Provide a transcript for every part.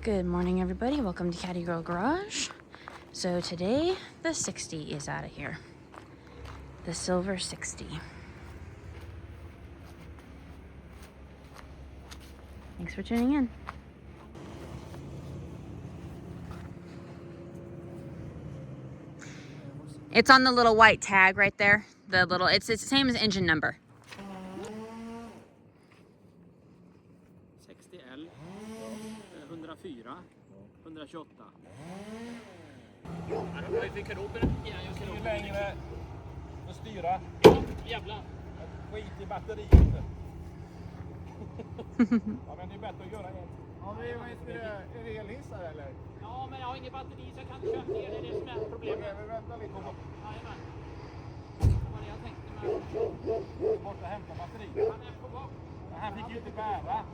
Good morning, everybody. Welcome to Caddy Girl Garage. So today, the 60 is out of here. The silver 60. Thanks for tuning in. It's on the little white tag right there. It's the same as engine number. 60L, 104, 128. Jag fick ihop den. Ja, jag kan längre och styra. Ja, jävlar. Skit i batteriet. Ja, men det är bättre att göra en. Ja, men är det elhissar eller? Ja, men jag har inget batteri så jag kan inte köra ner. Det är det som är problemet. Okej, vi väntar lite. Jajamän. Det var det jag tänkte med. Bort och hämta batteri. Han är på gång. Han fick ju inte bära.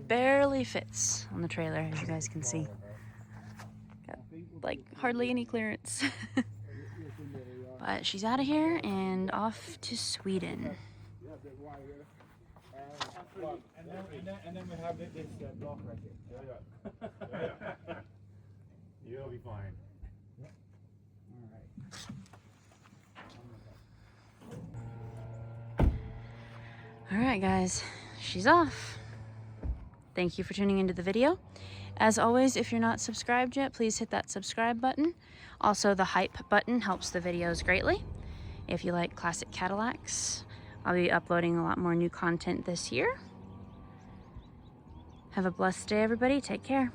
Barely fits on the trailer, as you guys can see. Got like hardly any clearance. But she's out of here and off to Sweden. And then we have this block right here. Yeah. You'll be fine. All right, guys, she's off. Thank you for tuning into the video. As always, if you're not subscribed yet, please hit that subscribe button. Also, the hype button helps the videos greatly. If you like classic Cadillacs, I'll be uploading a lot more new content this year. Have a blessed day, everybody. Take care.